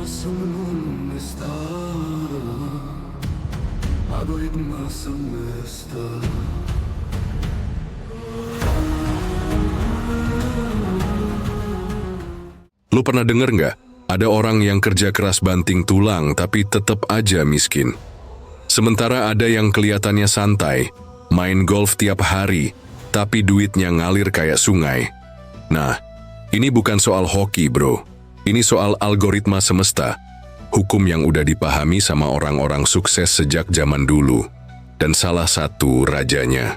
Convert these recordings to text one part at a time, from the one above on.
semesta, algoritma semesta. Lu pernah denger nggak? Ada orang yang kerja keras banting tulang tapi tetap aja miskin. Sementara ada yang kelihatannya santai, main golf tiap hari, tapi duitnya ngalir kayak sungai. Nah, ini bukan soal hoki bro. Ini soal algoritma semesta. Hukum yang udah dipahami sama orang-orang sukses sejak zaman dulu. Dan salah satu rajanya,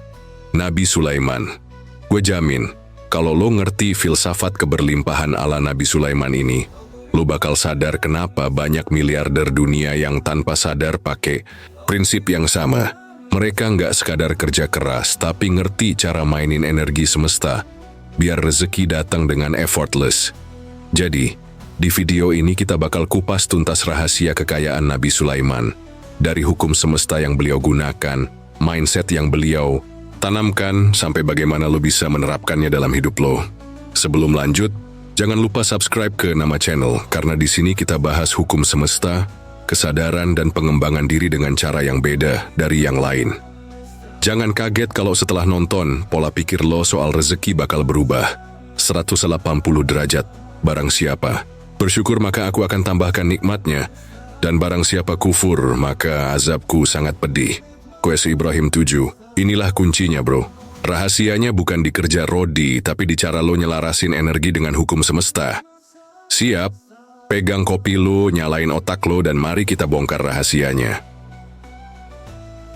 Nabi Sulaiman. Gue jamin, kalau lo ngerti filsafat keberlimpahan ala Nabi Sulaiman ini, lo bakal sadar kenapa banyak miliarder dunia yang tanpa sadar pakai prinsip yang sama. Mereka nggak sekadar kerja keras, tapi ngerti cara mainin energi semesta, biar rezeki datang dengan effortless. Jadi, di video ini kita bakal kupas tuntas rahasia kekayaan Nabi Sulaiman. Dari hukum semesta yang beliau gunakan, mindset yang beliau tanamkan, sampai bagaimana lo bisa menerapkannya dalam hidup lo. Sebelum lanjut, jangan lupa subscribe ke nama channel, karena di sini kita bahas hukum semesta, kesadaran dan pengembangan diri dengan cara yang beda dari yang lain. Jangan kaget kalau setelah nonton, pola pikir lo soal rezeki bakal berubah 180 derajat. Barang siapa bersyukur maka aku akan tambahkan nikmatnya, dan barang siapa kufur maka azabku sangat pedih. Quest Ibrahim 7. Inilah kuncinya bro. Rahasianya bukan di kerja rodi, tapi di cara lo nyelarasin energi dengan hukum semesta. Siap? Pegang kopi lo, nyalain otak lo, dan mari kita bongkar rahasianya.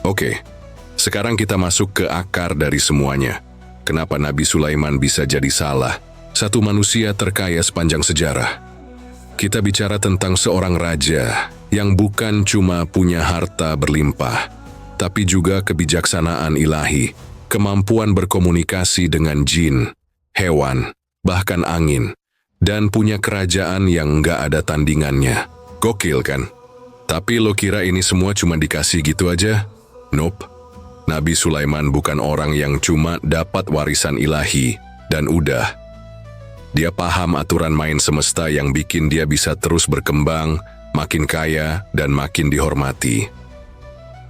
Oke, sekarang kita masuk ke akar dari semuanya. Kenapa Nabi Sulaiman bisa jadi salah? Satu manusia terkaya sepanjang sejarah. Kita bicara tentang seorang raja yang bukan cuma punya harta berlimpah, tapi juga kebijaksanaan ilahi, kemampuan berkomunikasi dengan jin, hewan, bahkan angin, dan punya kerajaan yang nggak ada tandingannya. Gokil kan? Tapi lo kira ini semua cuma dikasih gitu aja? Nope. Nabi Sulaiman bukan orang yang cuma dapat warisan ilahi dan udah. Dia paham aturan main semesta yang bikin dia bisa terus berkembang, makin kaya, dan makin dihormati.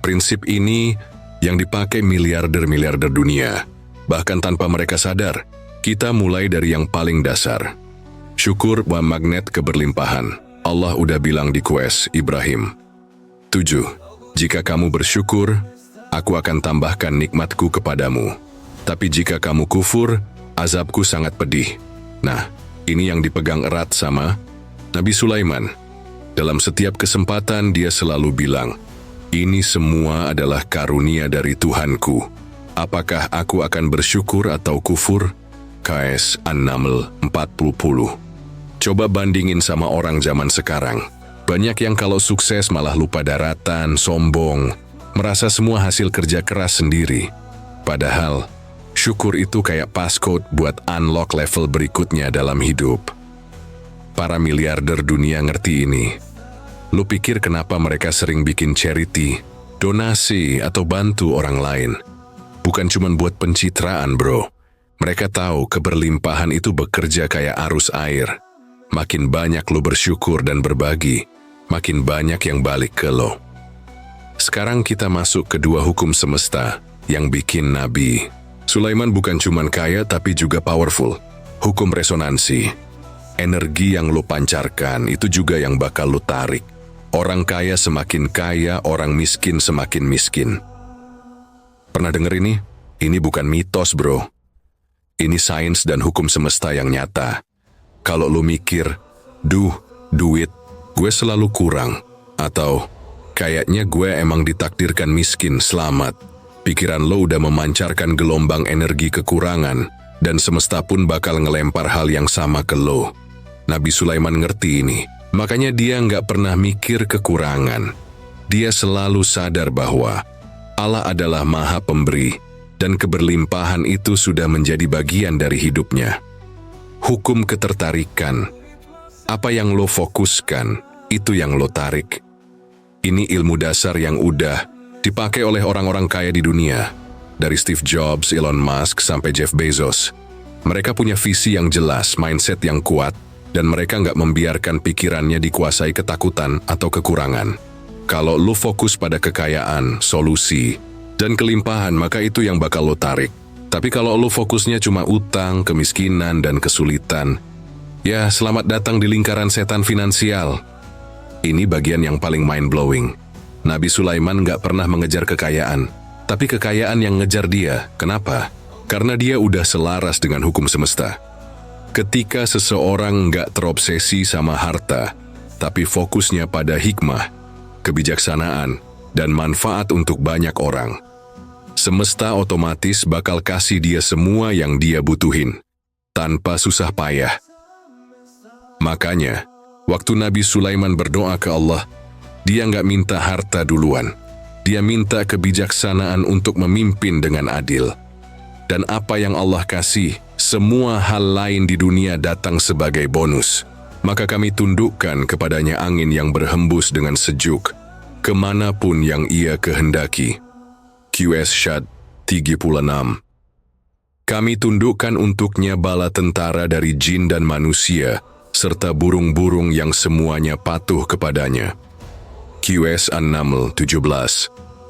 Prinsip ini yang dipakai miliarder-miliarder dunia. Bahkan tanpa mereka sadar, kita mulai dari yang paling dasar. Syukur wa magnet keberlimpahan. Allah udah bilang di Quest Ibrahim 7. Jika kamu bersyukur, aku akan tambahkan nikmatku kepadamu. Tapi jika kamu kufur, azabku sangat pedih. Nah, ini yang dipegang erat sama Nabi Sulaiman. Dalam setiap kesempatan dia selalu bilang, ini semua adalah karunia dari Tuhanku. Apakah aku akan bersyukur atau kufur? KS An-Naml 40. Coba bandingin sama orang zaman sekarang. Banyak yang kalau sukses malah lupa daratan, sombong, merasa semua hasil kerja keras sendiri. Padahal, syukur itu kayak passcode buat unlock level berikutnya dalam hidup. Para miliarder dunia ngerti ini. Lu pikir kenapa mereka sering bikin charity, donasi, atau bantu orang lain? Bukan cuma buat pencitraan bro. Mereka tahu keberlimpahan itu bekerja kayak arus air. Makin banyak lo bersyukur dan berbagi, makin banyak yang balik ke lo. Sekarang kita masuk ke dua hukum semesta yang bikin Nabi Sulaiman bukan cuma kaya tapi juga powerful. Hukum resonansi. Energi yang lo pancarkan itu juga yang bakal lo tarik. Orang kaya semakin kaya, orang miskin semakin miskin. Pernah denger ini? Ini bukan mitos bro. Ini sains dan hukum semesta yang nyata. Kalau lo mikir, duit, gue selalu kurang. Atau, kayaknya gue emang ditakdirkan miskin, selamat. Pikiran lo udah memancarkan gelombang energi kekurangan, dan semesta pun bakal ngelempar hal yang sama ke lo. Nabi Sulaiman ngerti ini, makanya dia nggak pernah mikir kekurangan. Dia selalu sadar bahwa Allah adalah Maha Pemberi, dan keberlimpahan itu sudah menjadi bagian dari hidupnya. Hukum ketertarikan. Apa yang lo fokuskan, itu yang lo tarik. Ini ilmu dasar yang udah dipakai oleh orang-orang kaya di dunia, dari Steve Jobs, Elon Musk, sampai Jeff Bezos. Mereka punya visi yang jelas, mindset yang kuat, Dan mereka nggak membiarkan pikirannya dikuasai ketakutan atau kekurangan. Kalau lu fokus pada kekayaan, solusi, dan kelimpahan, maka itu yang bakal lu tarik. Tapi kalau lu fokusnya cuma utang, kemiskinan, dan kesulitan, ya selamat datang di lingkaran setan finansial. Ini bagian yang paling mind-blowing. Nabi Sulaiman nggak pernah mengejar kekayaan, tapi kekayaan yang ngejar dia. Kenapa? Karena dia udah selaras dengan hukum semesta. Ketika seseorang nggak terobsesi sama harta, tapi fokusnya pada hikmah, kebijaksanaan, dan manfaat untuk banyak orang, semesta otomatis bakal kasih dia semua yang dia butuhin, tanpa susah payah. Makanya, waktu Nabi Sulaiman berdoa ke Allah, dia nggak minta harta duluan. Dia minta kebijaksanaan untuk memimpin dengan adil. Dan apa yang Allah kasih, semua hal lain di dunia datang sebagai bonus. Maka kami tundukkan kepadanya angin yang berhembus dengan sejuk, kemanapun yang ia kehendaki. QS Syad 36. Kami tundukkan untuknya bala tentara dari jin dan manusia, serta burung-burung yang semuanya patuh kepadanya. QS An-Naml 17.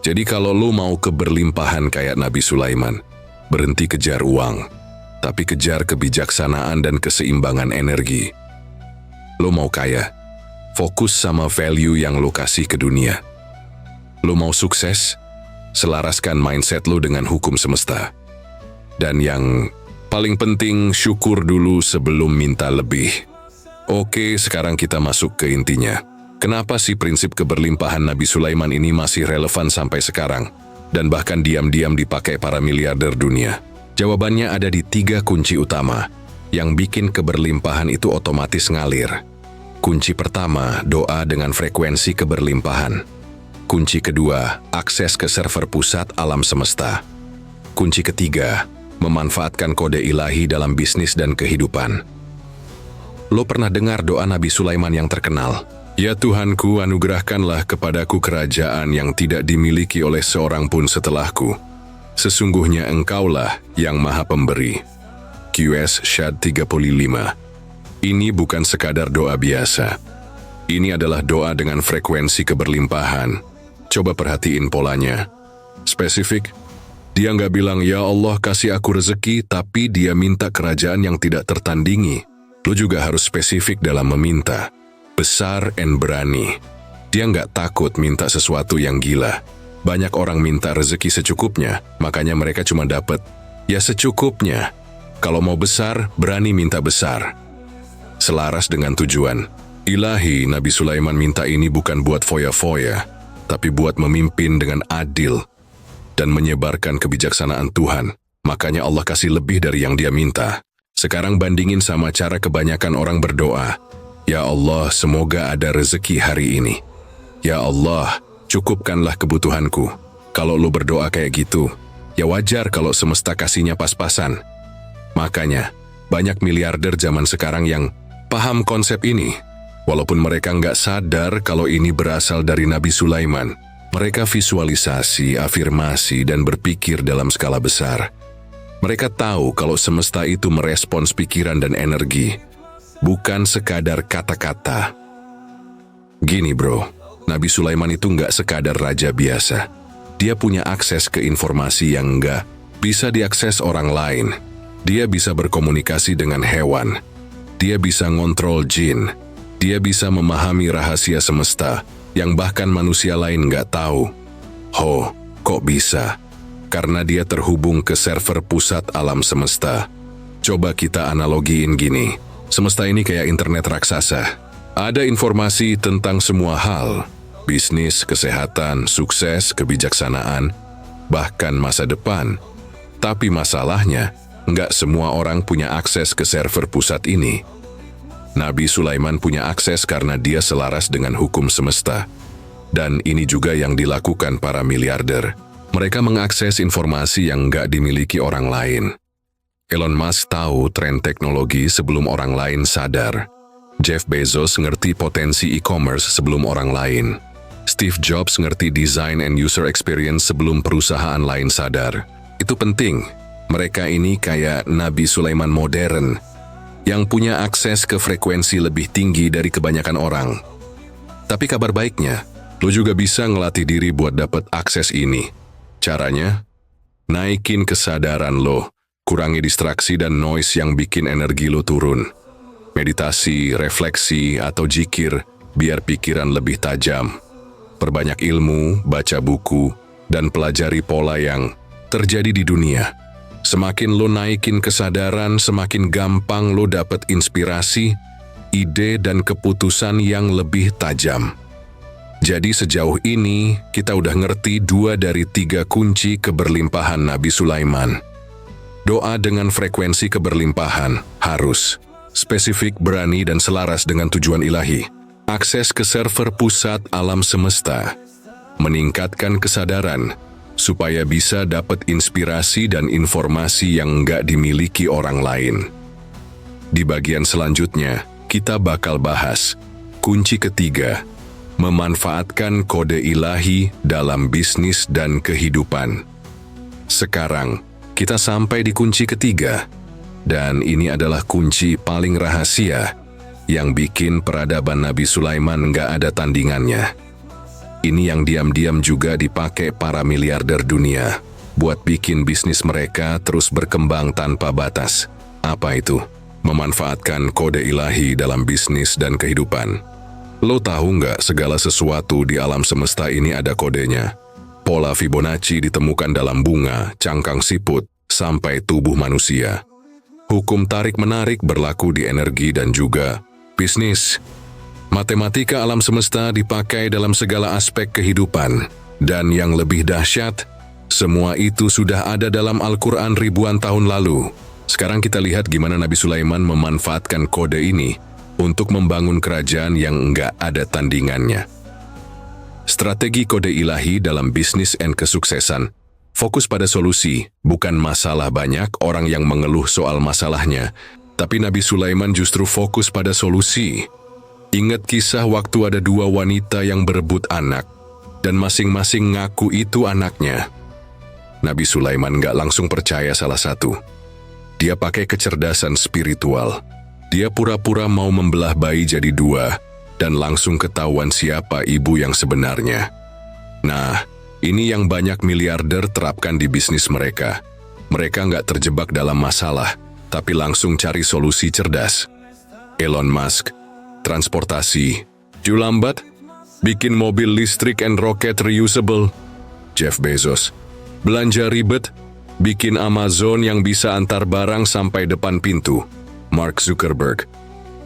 Jadi kalau lu mau keberlimpahan kayak Nabi Sulaiman, berhenti kejar uang, tapi kejar kebijaksanaan dan keseimbangan energi. Lu mau kaya, fokus sama value yang lu kasih ke dunia. Lu mau sukses, selaraskan mindset lu dengan hukum semesta. Dan yang paling penting, syukur dulu sebelum minta lebih. Oke, sekarang kita masuk ke intinya. Kenapa sih prinsip keberlimpahan Nabi Sulaiman ini masih relevan sampai sekarang, dan bahkan diam-diam dipakai para miliarder dunia? Jawabannya ada di 3 kunci utama, yang bikin keberlimpahan itu otomatis ngalir. Kunci pertama, doa dengan frekuensi keberlimpahan. Kunci kedua, akses ke server pusat alam semesta. Kunci ketiga, memanfaatkan kode ilahi dalam bisnis dan kehidupan. Lo pernah dengar doa Nabi Sulaiman yang terkenal? Ya Tuhanku, anugerahkanlah kepadaku kerajaan yang tidak dimiliki oleh seorang pun setelahku. Sesungguhnya Engkaulah yang Maha Pemberi. QS Syad 35. Ini bukan sekadar doa biasa. Ini adalah doa dengan frekuensi keberlimpahan. Coba perhatiin polanya. Spesifik, dia nggak bilang, ya Allah kasih aku rezeki, tapi dia minta kerajaan yang tidak tertandingi. Lo juga harus spesifik dalam meminta. Besar and berani. Dia nggak takut minta sesuatu yang gila. Banyak orang minta rezeki secukupnya, makanya mereka cuma dapat ya secukupnya. Kalau mau besar, berani minta besar. Selaras dengan tujuan. Ilahi, Nabi Sulaiman minta ini bukan buat foya-foya, tapi buat memimpin dengan adil dan menyebarkan kebijaksanaan Tuhan. Makanya Allah kasih lebih dari yang dia minta. Sekarang bandingin sama cara kebanyakan orang berdoa. Ya Allah, semoga ada rezeki hari ini. Ya Allah, cukupkanlah kebutuhanku. Kalau lu berdoa kayak gitu, ya wajar kalau semesta kasihnya pas-pasan. Makanya, banyak miliarder zaman sekarang yang paham konsep ini. Walaupun mereka nggak sadar kalau ini berasal dari Nabi Sulaiman. Mereka visualisasi, afirmasi, dan berpikir dalam skala besar. Mereka tahu kalau semesta itu merespons pikiran dan energi, bukan sekadar kata-kata. Gini bro, Nabi Sulaiman itu nggak sekadar raja biasa. Dia punya akses ke informasi yang nggak bisa diakses orang lain. Dia bisa berkomunikasi dengan hewan. Dia bisa ngontrol jin. Dia bisa memahami rahasia semesta yang bahkan manusia lain nggak tahu. Ho, kok bisa? Karena dia terhubung ke server pusat alam semesta. Coba kita analogiin gini. Semesta ini kayak internet raksasa. Ada informasi tentang semua hal. Bisnis, kesehatan, sukses, kebijaksanaan, bahkan masa depan. Tapi masalahnya, nggak semua orang punya akses ke server pusat ini. Nabi Sulaiman punya akses karena dia selaras dengan hukum semesta. Dan ini juga yang dilakukan para miliarder. Mereka mengakses informasi yang nggak dimiliki orang lain. Elon Musk tahu tren teknologi sebelum orang lain sadar. Jeff Bezos ngerti potensi e-commerce sebelum orang lain. Steve Jobs ngerti design and user experience sebelum perusahaan lain sadar. Itu penting. Mereka ini kayak Nabi Sulaiman modern. yang punya akses ke frekuensi lebih tinggi dari kebanyakan orang. Tapi kabar baiknya, lo juga bisa ngelatih diri buat dapet akses ini. Caranya, naikin kesadaran lo, kurangi distraksi dan noise yang bikin energi lo turun. Meditasi, refleksi, atau zikir biar pikiran lebih tajam. Perbanyak ilmu, baca buku, dan pelajari pola yang terjadi di dunia. Semakin lo naikin kesadaran, semakin gampang lo dapet inspirasi, ide, dan keputusan yang lebih tajam. Jadi sejauh ini, kita udah ngerti 2 dari 3 kunci keberlimpahan Nabi Sulaiman. Doa dengan frekuensi keberlimpahan harus spesifik, berani, dan selaras dengan tujuan ilahi. Akses ke server pusat alam semesta. Meningkatkan kesadaran, supaya bisa dapat inspirasi dan informasi yang nggak dimiliki orang lain. Di bagian selanjutnya, kita bakal bahas kunci ketiga, memanfaatkan kode ilahi dalam bisnis dan kehidupan. Sekarang, kita sampai di kunci ketiga, dan ini adalah kunci paling rahasia yang bikin peradaban Nabi Sulaiman nggak ada tandingannya. Ini yang diam-diam juga dipakai para miliarder dunia buat bikin bisnis mereka terus berkembang tanpa batas. Apa itu? Memanfaatkan kode ilahi dalam bisnis dan kehidupan. Lo tahu nggak segala sesuatu di alam semesta ini ada kodenya? Pola Fibonacci ditemukan dalam bunga, cangkang siput, sampai tubuh manusia. Hukum tarik-menarik berlaku di energi dan juga bisnis. Matematika alam semesta dipakai dalam segala aspek kehidupan. Dan yang lebih dahsyat, semua itu sudah ada dalam Al-Quran ribuan tahun lalu. Sekarang kita lihat gimana Nabi Sulaiman memanfaatkan kode ini untuk membangun kerajaan yang enggak ada tandingannya. Strategi kode ilahi dalam bisnis dan kesuksesan. Fokus pada solusi, bukan masalah. Banyak orang yang mengeluh soal masalahnya, tapi Nabi Sulaiman justru fokus pada solusi. Ingat kisah waktu ada 2 wanita yang berebut anak, dan masing-masing ngaku itu anaknya. Nabi Sulaiman nggak langsung percaya salah satu. Dia pakai kecerdasan spiritual. Dia pura-pura mau membelah bayi jadi 2, dan langsung ketahuan siapa ibu yang sebenarnya. Nah, ini yang banyak miliarder terapkan di bisnis mereka. Mereka nggak terjebak dalam masalah, tapi langsung cari solusi cerdas. Elon Musk, transportasi. Lambat, bikin mobil listrik and rocket reusable. Jeff Bezos, belanja ribet, bikin Amazon yang bisa antar barang sampai depan pintu. Mark Zuckerberg,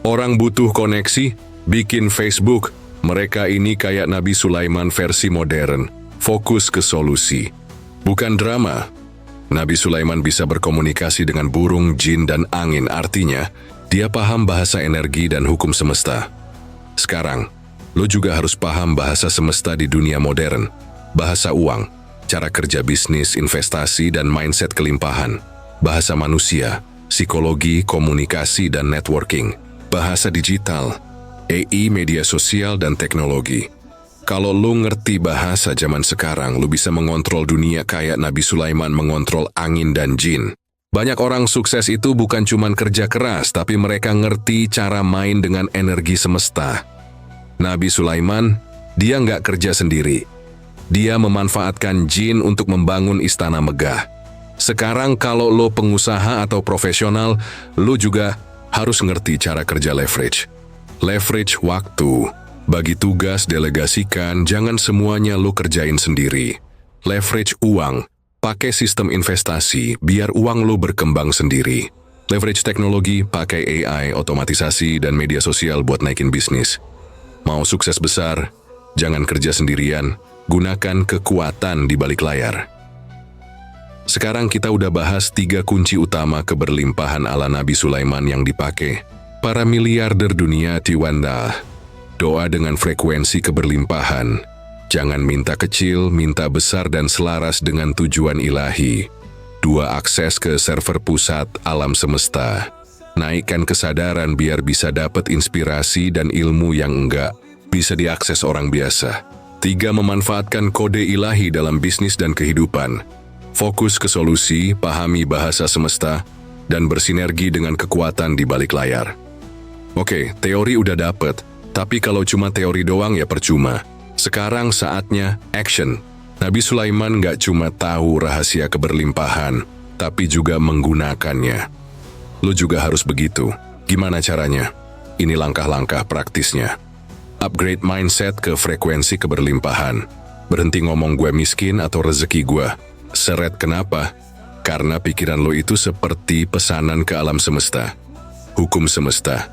orang butuh koneksi, bikin Facebook. Mereka ini kayak Nabi Sulaiman versi modern, fokus ke solusi. Bukan drama. Nabi Sulaiman bisa berkomunikasi dengan burung, jin, dan angin, artinya dia paham bahasa energi dan hukum semesta. Sekarang, lo juga harus paham bahasa semesta di dunia modern. Bahasa uang, cara kerja bisnis, investasi, dan mindset kelimpahan. Bahasa manusia, psikologi, komunikasi, dan networking. Bahasa digital, AI, media sosial, dan teknologi. Kalau lo ngerti bahasa zaman sekarang, lo bisa mengontrol dunia kayak Nabi Sulaiman mengontrol angin dan jin. Banyak orang sukses itu bukan cuma kerja keras, tapi mereka ngerti cara main dengan energi semesta. Nabi Sulaiman, dia nggak kerja sendiri. Dia memanfaatkan jin untuk membangun istana megah. Sekarang kalau lo pengusaha atau profesional, lo juga harus ngerti cara kerja leverage. Leverage waktu. Bagi tugas, delegasikan, jangan semuanya lo kerjain sendiri. Leverage uang. Pakai sistem investasi, biar uang lo berkembang sendiri. Leverage teknologi, pakai AI, otomatisasi, dan media sosial buat naikin bisnis. Mau sukses besar, jangan kerja sendirian, gunakan kekuatan di balik layar. Sekarang kita udah bahas 3 kunci utama keberlimpahan ala Nabi Sulaiman yang dipakai para miliarder dunia Tiwanda. Doa dengan frekuensi keberlimpahan. Jangan minta kecil, minta besar dan selaras dengan tujuan ilahi. 2, akses ke server pusat alam semesta. Naikkan kesadaran biar bisa dapat inspirasi dan ilmu yang enggak bisa diakses orang biasa. 3, memanfaatkan kode ilahi dalam bisnis dan kehidupan. Fokus ke solusi, pahami bahasa semesta, dan bersinergi dengan kekuatan di balik layar. Oke, teori udah dapet, tapi kalau cuma teori doang ya percuma. Sekarang saatnya action. Nabi Sulaiman gak cuma tahu rahasia keberlimpahan, tapi juga menggunakannya. Lo juga harus begitu. Gimana caranya? Ini langkah-langkah praktisnya. Upgrade mindset ke frekuensi keberlimpahan. Berhenti ngomong gue miskin atau rezeki gue. Seret kenapa? Karena pikiran lo itu seperti pesanan ke alam semesta. Hukum semesta.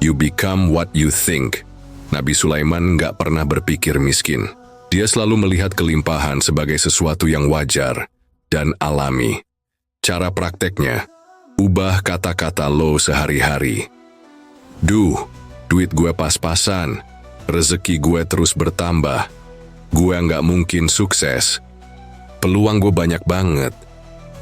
You become what you think. Nabi Sulaiman gak pernah berpikir miskin. Dia selalu melihat kelimpahan sebagai sesuatu yang wajar dan alami. Cara prakteknya, ubah kata-kata lo sehari-hari. Duit gue pas-pasan, rezeki gue terus bertambah, gue nggak mungkin sukses, peluang gue banyak banget.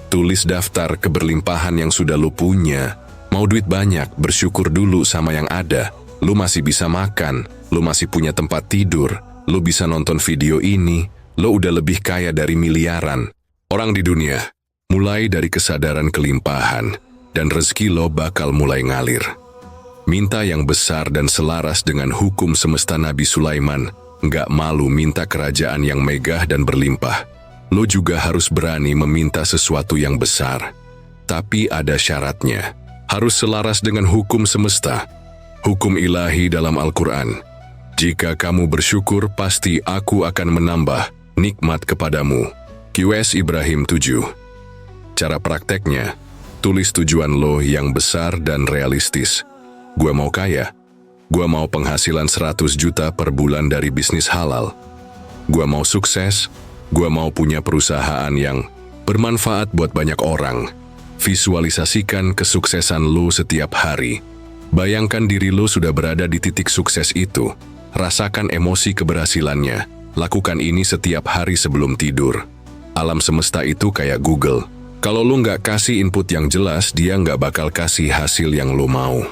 Tulis daftar keberlimpahan yang sudah lo punya. Mau duit banyak, bersyukur dulu sama yang ada. Lo masih bisa makan, lo masih punya tempat tidur, lo bisa nonton video ini, lo udah lebih kaya dari miliaran orang di dunia. Mulai dari kesadaran kelimpahan, dan rezeki lo bakal mulai ngalir. Minta yang besar dan selaras dengan hukum semesta. Nabi Sulaiman nggak malu minta kerajaan yang megah dan berlimpah. Lo juga harus berani meminta sesuatu yang besar. Tapi ada syaratnya. Harus selaras dengan hukum semesta. Hukum ilahi dalam Al-Quran. Jika kamu bersyukur, pasti aku akan menambah nikmat kepadamu. QS Ibrahim 7. Cara prakteknya, tulis tujuan lo yang besar dan realistis. Gue mau kaya. Gue mau penghasilan 100 juta per bulan dari bisnis halal. Gue mau sukses. Gue mau punya perusahaan yang bermanfaat buat banyak orang. Visualisasikan kesuksesan lo setiap hari. Bayangkan diri lo sudah berada di titik sukses itu. Rasakan emosi keberhasilannya. Lakukan ini setiap hari sebelum tidur. Alam semesta itu kayak Google. Kalau lo nggak kasih input yang jelas, dia nggak bakal kasih hasil yang lo mau.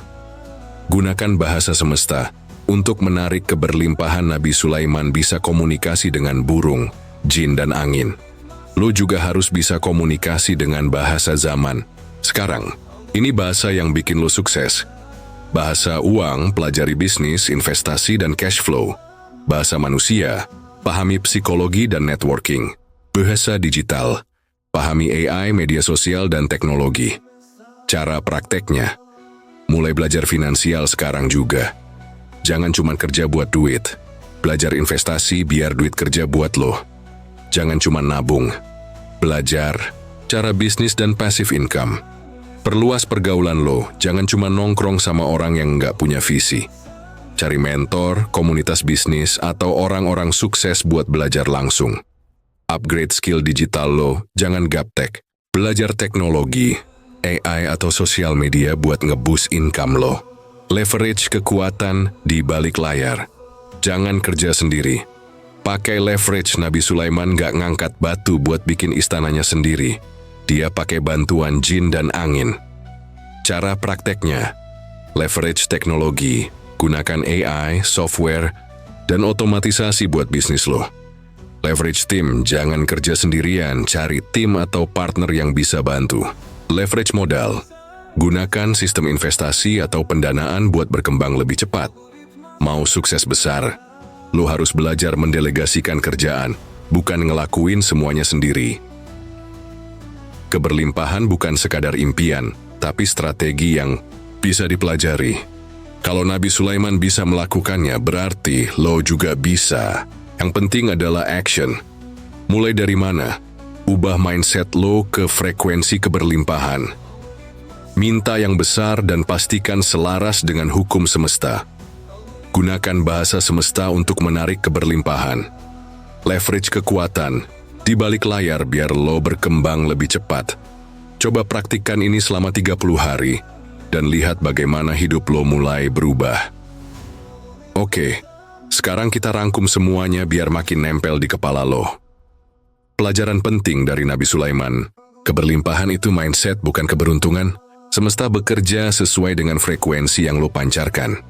Gunakan bahasa semesta untuk menarik keberlimpahan. Nabi Sulaiman bisa komunikasi dengan burung, jin, dan angin. Lo juga harus bisa komunikasi dengan bahasa zaman. Sekarang, ini bahasa yang bikin lo sukses. Bahasa uang, pelajari bisnis, investasi, dan cash flow. Bahasa manusia, pahami psikologi dan networking. Bahasa digital, pahami AI, media sosial, dan teknologi. Cara prakteknya, mulai belajar finansial sekarang juga. Jangan cuma kerja buat duit. Belajar investasi biar duit kerja buat lo. Jangan cuma nabung. Belajar cara bisnis dan passive income. Perluas pergaulan lo, jangan cuma nongkrong sama orang yang nggak punya visi. Cari mentor, komunitas bisnis, atau orang-orang sukses buat belajar langsung. Upgrade skill digital lo, jangan gaptek. Belajar teknologi, AI atau sosial media buat nge-boost income lo. Leverage kekuatan di balik layar. Jangan kerja sendiri. Pakai leverage. Nabi Sulaiman nggak ngangkat batu buat bikin istananya sendiri. Dia pakai bantuan jin dan angin. Cara prakteknya, leverage teknologi, gunakan AI, software, dan otomatisasi buat bisnis lo. Leverage tim, jangan kerja sendirian, cari tim atau partner yang bisa bantu. Leverage modal, gunakan sistem investasi atau pendanaan buat berkembang lebih cepat. Mau sukses besar, lo harus belajar mendelegasikan kerjaan, bukan ngelakuin semuanya sendiri. Keberlimpahan bukan sekadar impian, tapi strategi yang bisa dipelajari. Kalau Nabi Sulaiman bisa melakukannya, berarti lo juga bisa. Yang penting adalah action. Mulai dari mana? Ubah mindset lo ke frekuensi keberlimpahan. Minta yang besar dan pastikan selaras dengan hukum semesta. Gunakan bahasa semesta untuk menarik keberlimpahan. Leverage kekuatan di balik layar biar lo berkembang lebih cepat. Coba praktikkan ini selama 30 hari dan lihat bagaimana hidup lo mulai berubah. Oke, sekarang kita rangkum semuanya biar makin nempel di kepala lo. Pelajaran penting dari Nabi Sulaiman. Keberlimpahan itu mindset, bukan keberuntungan. Semesta bekerja sesuai dengan frekuensi yang lo pancarkan.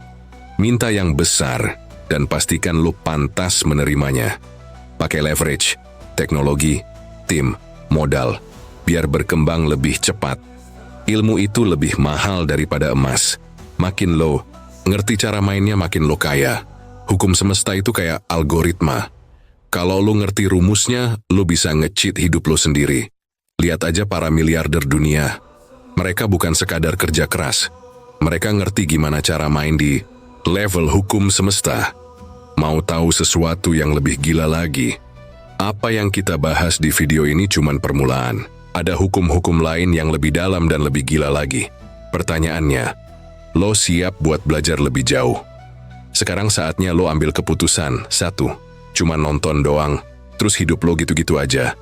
Minta yang besar dan pastikan lo pantas menerimanya. Pakai leverage, teknologi, tim, modal, biar berkembang lebih cepat. Ilmu itu lebih mahal daripada emas. Makin lo ngerti cara mainnya, makin lo kaya. Hukum semesta itu kayak algoritma. Kalau lo ngerti rumusnya, lo bisa nge-cheat hidup lo sendiri. Lihat aja para miliarder dunia. Mereka bukan sekadar kerja keras. Mereka ngerti gimana cara main di level hukum semesta. Mau tahu sesuatu yang lebih gila lagi? Apa yang kita bahas di video ini cuman permulaan. Ada hukum-hukum lain yang lebih dalam dan lebih gila lagi. Pertanyaannya, lo siap buat belajar lebih jauh? Sekarang saatnya lo ambil keputusan. 1. Cuma nonton doang, terus hidup lo gitu-gitu aja.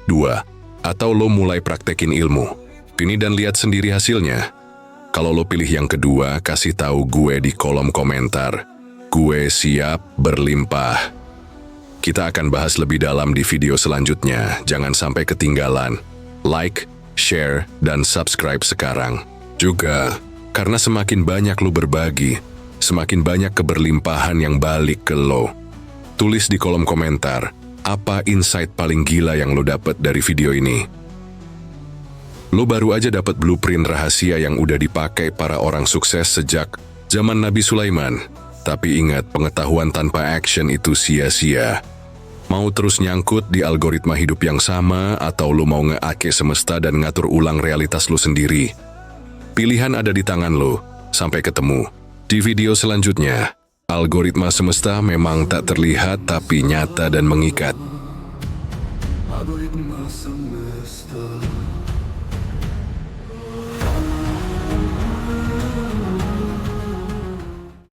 2. Atau lo mulai praktekin ilmu. Ini dan lihat sendiri hasilnya. Kalau lo pilih yang kedua, kasih tahu gue di kolom komentar. Gue siap berlimpah. Kita akan bahas lebih dalam di video selanjutnya. Jangan sampai ketinggalan. Like, share, dan subscribe sekarang. Juga, karena semakin banyak lo berbagi, semakin banyak keberlimpahan yang balik ke lo. Tulis di kolom komentar, apa insight paling gila yang lo dapat dari video ini. Lo baru aja dapat blueprint rahasia yang udah dipakai para orang sukses sejak zaman Nabi Sulaiman. Tapi ingat, pengetahuan tanpa action itu sia-sia. Mau terus nyangkut di algoritma hidup yang sama, atau lo mau nge-ake semesta dan ngatur ulang realitas lo sendiri? Pilihan ada di tangan lo. Sampai ketemu di video selanjutnya. Algoritma semesta memang tak terlihat tapi nyata dan mengikat. Algoritma semesta.